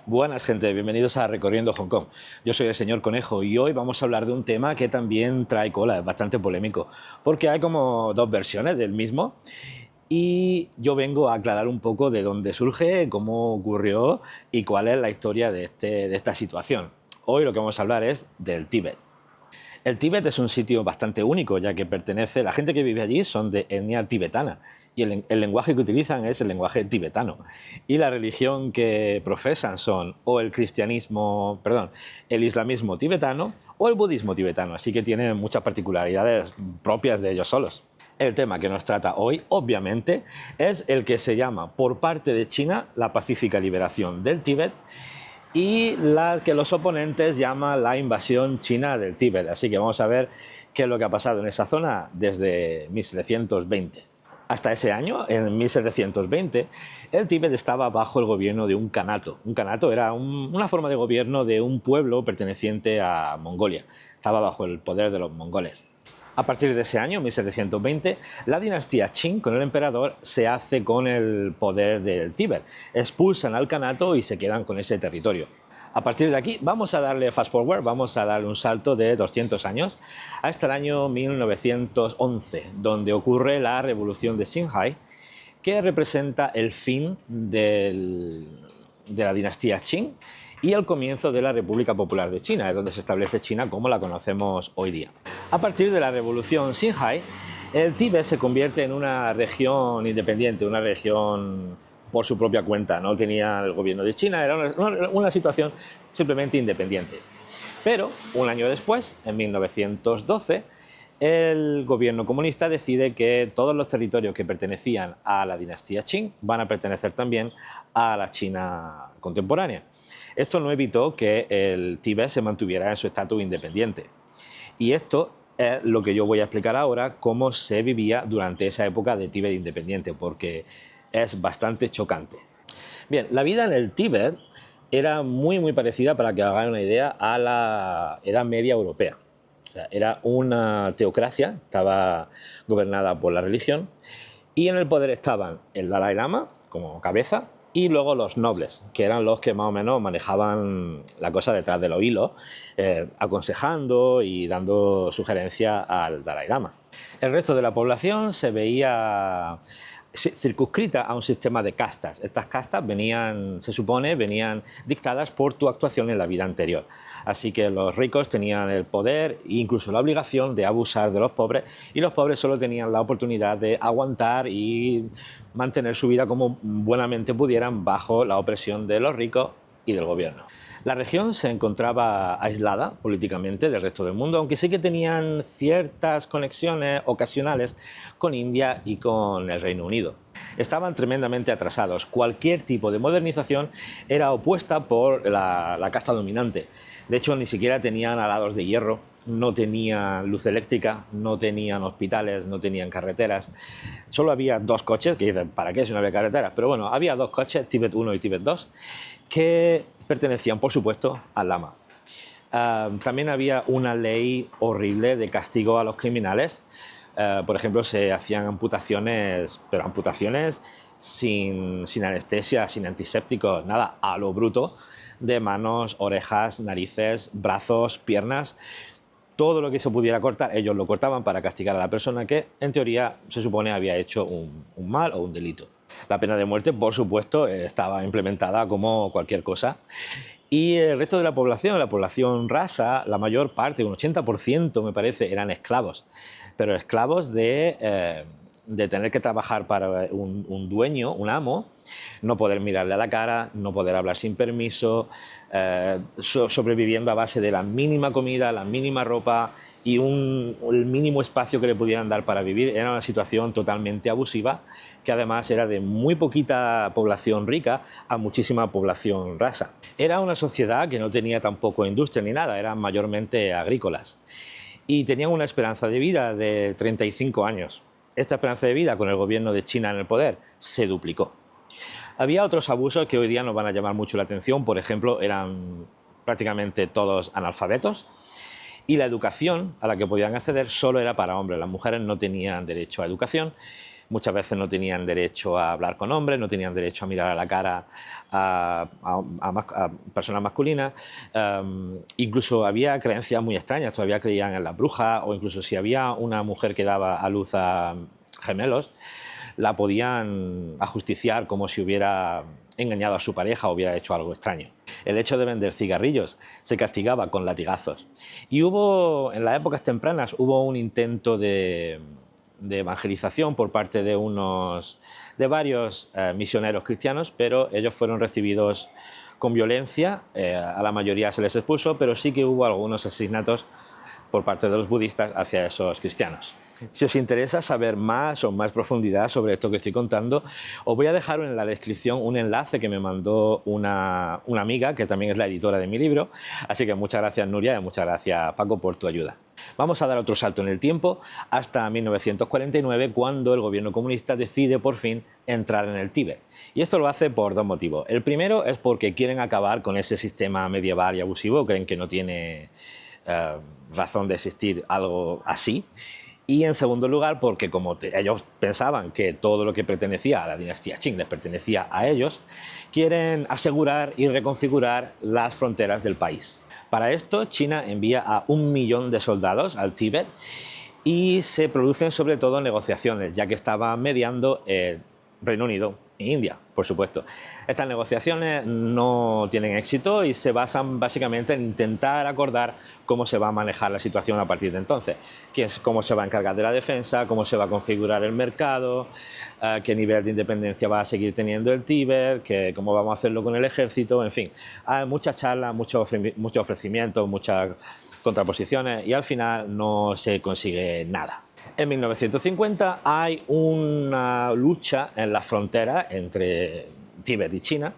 Buenas gente, bienvenidos a Recorriendo Hong Kong. Yo soy el señor Conejo y hoy vamos a hablar de un tema que también trae cola, es bastante polémico, porque hay como dos versiones del mismo y yo vengo a aclarar un poco de dónde surge, cómo ocurrió y cuál es la historia de esta situación. Hoy lo que vamos a hablar es del Tíbet. El Tíbet es un sitio bastante único, ya que la gente que vive allí son de etnia tibetana y el lenguaje que utilizan es el lenguaje tibetano. Y la religión que profesan son o el islamismo tibetano o el budismo tibetano, así que tienen muchas particularidades propias de ellos solos. El tema que nos trata hoy, obviamente, es el que se llama por parte de China la pacífica liberación del Tíbet y la que los oponentes llaman la invasión china del Tíbet. Así que vamos a ver qué es lo que ha pasado en esa zona desde 1720. Hasta ese año, en 1720, el Tíbet estaba bajo el gobierno de un kanato. Un kanato era una forma de gobierno de un pueblo perteneciente a Mongolia. Estaba bajo el poder de los mongoles. A partir de ese año, 1720, la dinastía Qing, con el emperador, se hace con el poder del Tíbet. Expulsan al kanato y se quedan con ese territorio. A partir de aquí vamos a darle fast forward, vamos a darle un salto de 200 años hasta el año 1911, donde ocurre la revolución de Xinhai, que representa el fin de la dinastía Qing y el comienzo de la República Popular de China, es donde se establece China como la conocemos hoy día. A partir de la revolución Xinhai, el Tíbet se convierte en una región independiente, una región por su propia cuenta, no tenía el gobierno de China, era una situación simplemente independiente. Pero un año después, en 1912, el gobierno comunista decide que todos los territorios que pertenecían a la dinastía Qing van a pertenecer también a la China contemporánea. Esto no evitó que el Tíbet se mantuviera en su estatus independiente. Y esto es lo que yo voy a explicar ahora, cómo se vivía durante esa época de Tíbet independiente, porque es bastante chocante. Bien, la vida en el Tíbet era muy parecida, para que hagan una idea, a la Edad Media europea. O sea, era una teocracia, estaba gobernada por la religión, y en el poder estaban el Dalai Lama como cabeza y luego los nobles, que eran los que más o menos manejaban la cosa detrás de los hilos, aconsejando y dando sugerencias al Dalai Lama. El resto de la población se veía circunscrita a un sistema de castas. Estas castas se supone, venían dictadas por tu actuación en la vida anterior. Así que los ricos tenían el poder e incluso la obligación de abusar de los pobres, y los pobres solo tenían la oportunidad de aguantar y mantener su vida como buenamente pudieran bajo la opresión de los ricos y del gobierno. La región se encontraba aislada políticamente del resto del mundo, aunque sí que tenían ciertas conexiones ocasionales con India y con el Reino Unido. Estaban tremendamente atrasados. Cualquier tipo de modernización era opuesta por la casta dominante. De hecho, ni siquiera tenían arados de hierro, no tenían luz eléctrica, no tenían hospitales, no tenían carreteras. Solo había dos coches, que dicen, ¿para qué si no había carreteras? Pero bueno, había dos coches, Tíbet 1 y Tíbet 2, que pertenecían, por supuesto, al Lama. También había una ley horrible de castigo a los criminales. Por ejemplo, se hacían amputaciones, pero amputaciones sin anestesia, sin antisépticos, nada, a lo bruto, de manos, orejas, narices, brazos, piernas. Todo lo que se pudiera cortar, ellos lo cortaban para castigar a la persona que, en teoría, se supone había hecho un mal o un delito. La pena de muerte, por supuesto, estaba implementada como cualquier cosa. Y el resto de la población rasa, la mayor parte, un 80% me parece, eran esclavos. Pero esclavos de tener que trabajar para un dueño, un amo, no poder mirarle a la cara, no poder hablar sin permiso, sobreviviendo a base de la mínima comida, la mínima ropa y el mínimo espacio que le pudieran dar para vivir. Era una situación totalmente abusiva, que además era de muy poquita población rica a muchísima población rasa. Era una sociedad que no tenía tampoco industria ni nada, eran mayormente agrícolas. Y tenían una esperanza de vida de 35 años. Esta esperanza de vida, con el gobierno de China en el poder, se duplicó. Había otros abusos que hoy día nos van a llamar mucho la atención. Por ejemplo, eran prácticamente todos analfabetos, y la educación a la que podían acceder solo era para hombres. Las mujeres no tenían derecho a educación, muchas veces no tenían derecho a hablar con hombres, no tenían derecho a mirar a la cara a personas masculinas. Incluso había creencias muy extrañas, todavía creían en las brujas, o incluso si había una mujer que daba a luz a gemelos, la podían ajusticiar como si hubiera engañado a su pareja o hubiera hecho algo extraño. El hecho de vender cigarrillos se castigaba con latigazos. Y en las épocas tempranas, hubo un intento de evangelización por parte de varios misioneros cristianos, pero ellos fueron recibidos con violencia. A la mayoría se les expulsó, pero sí que hubo algunos asesinatos por parte de los budistas hacia esos cristianos. Si os interesa saber más o más profundidad sobre esto que estoy contando, os voy a dejar en la descripción un enlace que me mandó una amiga, que también es la editora de mi libro. Así que muchas gracias, Nuria, y muchas gracias, Paco, por tu ayuda. Vamos a dar otro salto en el tiempo hasta 1949, cuando el gobierno comunista decide por fin entrar en el Tíbet. Y esto lo hace por dos motivos. El primero es porque quieren acabar con ese sistema medieval y abusivo, creen que no tiene razón de existir algo así. Y en segundo lugar, porque como ellos pensaban que todo lo que pertenecía a la dinastía Qing les pertenecía a ellos, quieren asegurar y reconfigurar las fronteras del país. Para esto, China envía a 1 millón de soldados al Tíbet y se producen sobre todo negociaciones, ya que estaba mediando Reino Unido e India, por supuesto. Estas negociaciones no tienen éxito y se basan básicamente en intentar acordar cómo se va a manejar la situación a partir de entonces. Cómo se va a encargar de la defensa, cómo se va a configurar el mercado, qué nivel de independencia va a seguir teniendo el Tíbet, cómo vamos a hacerlo con el ejército, en fin. Hay muchas charlas, muchos ofrecimientos, muchas contraposiciones y al final no se consigue nada. En 1950 hay una lucha en la frontera entre Tíbet y China,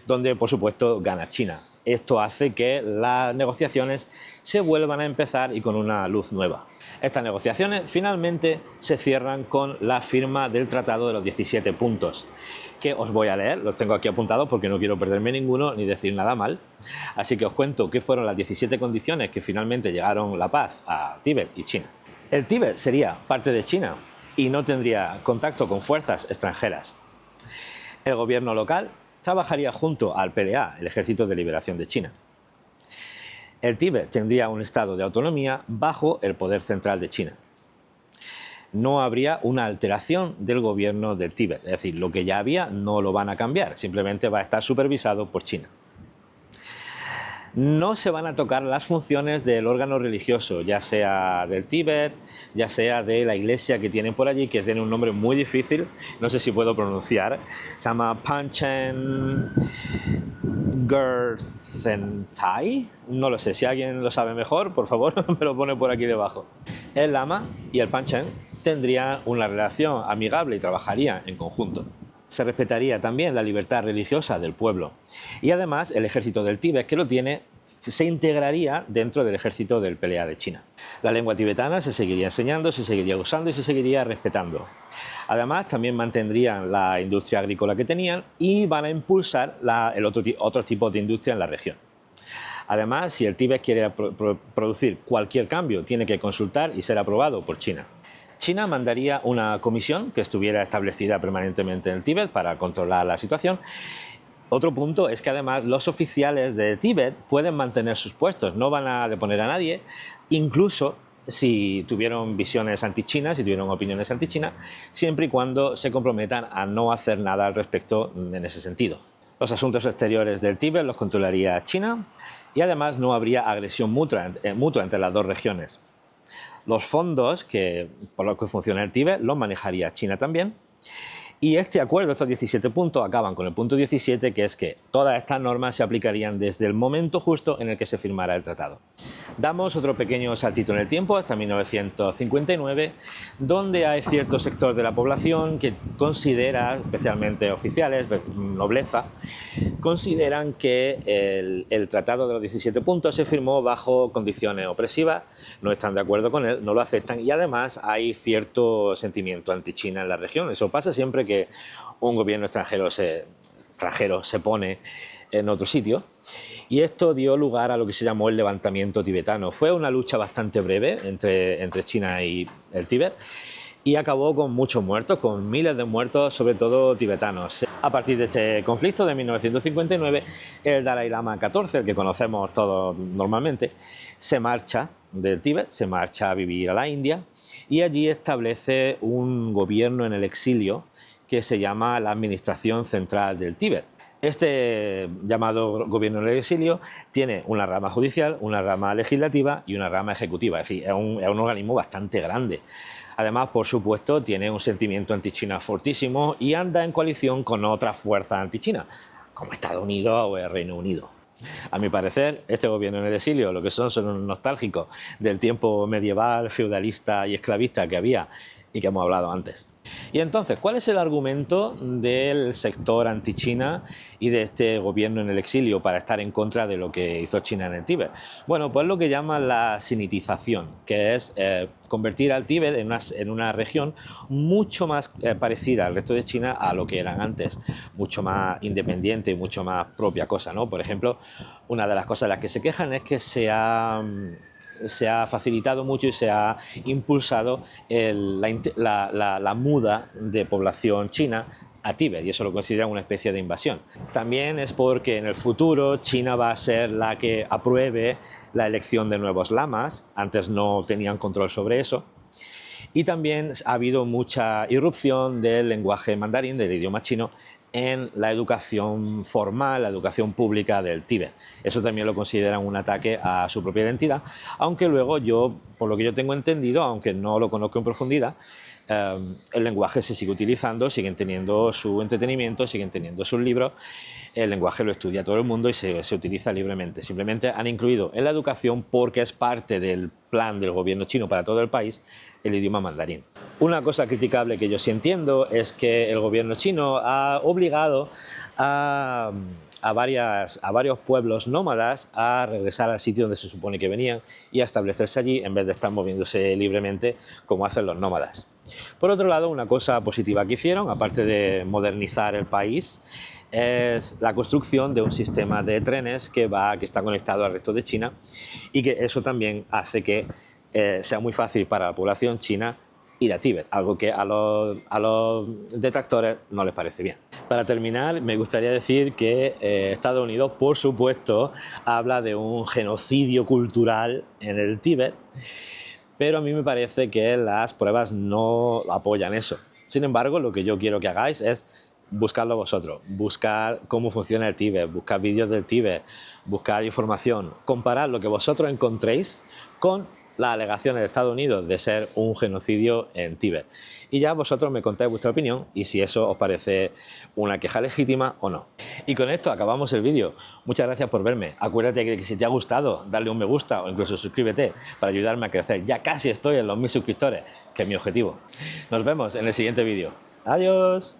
donde por supuesto gana China. Esto hace que las negociaciones se vuelvan a empezar y con una luz nueva. Estas negociaciones finalmente se cierran con la firma del Tratado de los 17 puntos, que os voy a leer, los tengo aquí apuntados porque no quiero perderme ninguno ni decir nada mal. Así que os cuento qué fueron las 17 condiciones que finalmente llegaron la paz a Tíbet y China. El Tíbet sería parte de China y no tendría contacto con fuerzas extranjeras. El gobierno local trabajaría junto al PLA, el Ejército de Liberación de China. El Tíbet tendría un estado de autonomía bajo el poder central de China. No habría una alteración del gobierno del Tíbet, es decir, lo que ya había no lo van a cambiar, simplemente va a estar supervisado por China. No se van a tocar las funciones del órgano religioso, ya sea del Tíbet, ya sea de la iglesia que tienen por allí, que tiene un nombre muy difícil, no sé si puedo pronunciar, se llama Panchen Gerthentai, no lo sé, si alguien lo sabe mejor, por favor, me lo pone por aquí debajo. El lama y el Panchen tendrían una relación amigable y trabajarían en conjunto. Se respetaría también la libertad religiosa del pueblo. Y además el ejército del Tíbet, que lo tiene, se integraría dentro del ejército del PLA de China. La lengua tibetana se seguiría enseñando, se seguiría usando y se seguiría respetando. Además, también mantendrían la industria agrícola que tenían y van a impulsar otro tipo de industria en la región. Además, si el Tíbet quiere producir cualquier cambio, tiene que consultar y ser aprobado por China. China mandaría una comisión que estuviera establecida permanentemente en el Tíbet para controlar la situación. Otro punto es que además los oficiales de Tíbet pueden mantener sus puestos, no van a deponer a nadie, incluso si tuvieron visiones anti-chinas, si tuvieron opiniones anti-China, siempre y cuando se comprometan a no hacer nada al respecto en ese sentido. Los asuntos exteriores del Tíbet los controlaría China y además no habría agresión mutua entre las dos regiones. Los fondos por los que funciona el Tíbet los manejaría China también. Y este acuerdo, estos 17 puntos, acaban con el punto 17, que es que todas estas normas se aplicarían desde el momento justo en el que se firmara el tratado. Damos otro pequeño saltito en el tiempo hasta 1959, donde hay cierto sector de la población que considera, especialmente oficiales, nobleza, consideran que el tratado de los 17 puntos se firmó bajo condiciones opresivas, no están de acuerdo con él, no lo aceptan y además hay cierto sentimiento anti-China en la región. Eso pasa siempre que un gobierno extranjero se pone en otro sitio. Y esto dio lugar a lo que se llamó el levantamiento tibetano. Fue una lucha bastante breve entre China y el Tíbet. y acabó con muchos muertos, con miles de muertos, sobre todo tibetanos. A partir de este conflicto de 1959, el Dalai Lama XIV, el que conocemos todos normalmente, se marcha del Tíbet, se marcha a vivir a la India y allí establece un gobierno en el exilio que se llama la Administración Central del Tíbet. Este llamado gobierno en el exilio tiene una rama judicial, una rama legislativa y una rama ejecutiva, es decir, es un organismo bastante grande. Además, por supuesto, tiene un sentimiento anti-China fortísimo y anda en coalición con otras fuerzas anti-China, como Estados Unidos o el Reino Unido. A mi parecer, este gobierno en el exilio lo que son unos nostálgicos del tiempo medieval, feudalista y esclavista que había y que hemos hablado antes. Y entonces, ¿cuál es el argumento del sector anti-China y de este gobierno en el exilio para estar en contra de lo que hizo China en el Tíbet? Bueno, pues lo que llaman la sinitización, que es convertir al Tíbet en una región mucho más parecida al resto de China a lo que eran antes, mucho más independiente y mucho más propia cosa, ¿no? Por ejemplo, una de las cosas de las que se quejan es que se ha facilitado mucho y se ha impulsado la muda de población china a Tíbet, y eso lo consideran una especie de invasión. También es porque en el futuro China va a ser la que apruebe la elección de nuevos lamas, antes no tenían control sobre eso. Y también ha habido mucha irrupción del lenguaje mandarín, del idioma chino, en la educación formal, la educación pública del Tíbet. Eso también lo consideran un ataque a su propia identidad, aunque luego yo, por lo que yo tengo entendido, aunque no lo conozco en profundidad, el lenguaje se sigue utilizando, siguen teniendo su entretenimiento, siguen teniendo sus libros, el lenguaje lo estudia todo el mundo y se utiliza libremente. Simplemente han incluido en la educación, porque es parte del plan del gobierno chino para todo el país, el idioma mandarín. Una cosa criticable que yo sí entiendo es que el gobierno chino ha obligado a varios pueblos nómadas a regresar al sitio donde se supone que venían y a establecerse allí en vez de estar moviéndose libremente como hacen los nómadas. Por otro lado, una cosa positiva que hicieron, aparte de modernizar el país, es la construcción de un sistema de trenes que está conectado al resto de China, y que eso también hace que sea muy fácil para la población china ir a Tíbet, algo que a los detractores no les parece bien. Para terminar, me gustaría decir que Estados Unidos, por supuesto, habla de un genocidio cultural en el Tíbet, pero a mí me parece que las pruebas no apoyan eso. Sin embargo, lo que yo quiero que hagáis es buscarlo vosotros, buscar cómo funciona el Tíbet, buscar vídeos del Tíbet, buscar información, comparar lo que vosotros encontréis con las alegaciones de Estados Unidos de ser un genocidio en Tíbet. Y ya vosotros me contáis vuestra opinión y si eso os parece una queja legítima o no. Y con esto acabamos el vídeo. Muchas gracias por verme. Acuérdate que si te ha gustado, darle un me gusta o incluso suscríbete para ayudarme a crecer. Ya casi estoy en los 1000 suscriptores, que es mi objetivo. Nos vemos en el siguiente vídeo. ¡Adiós!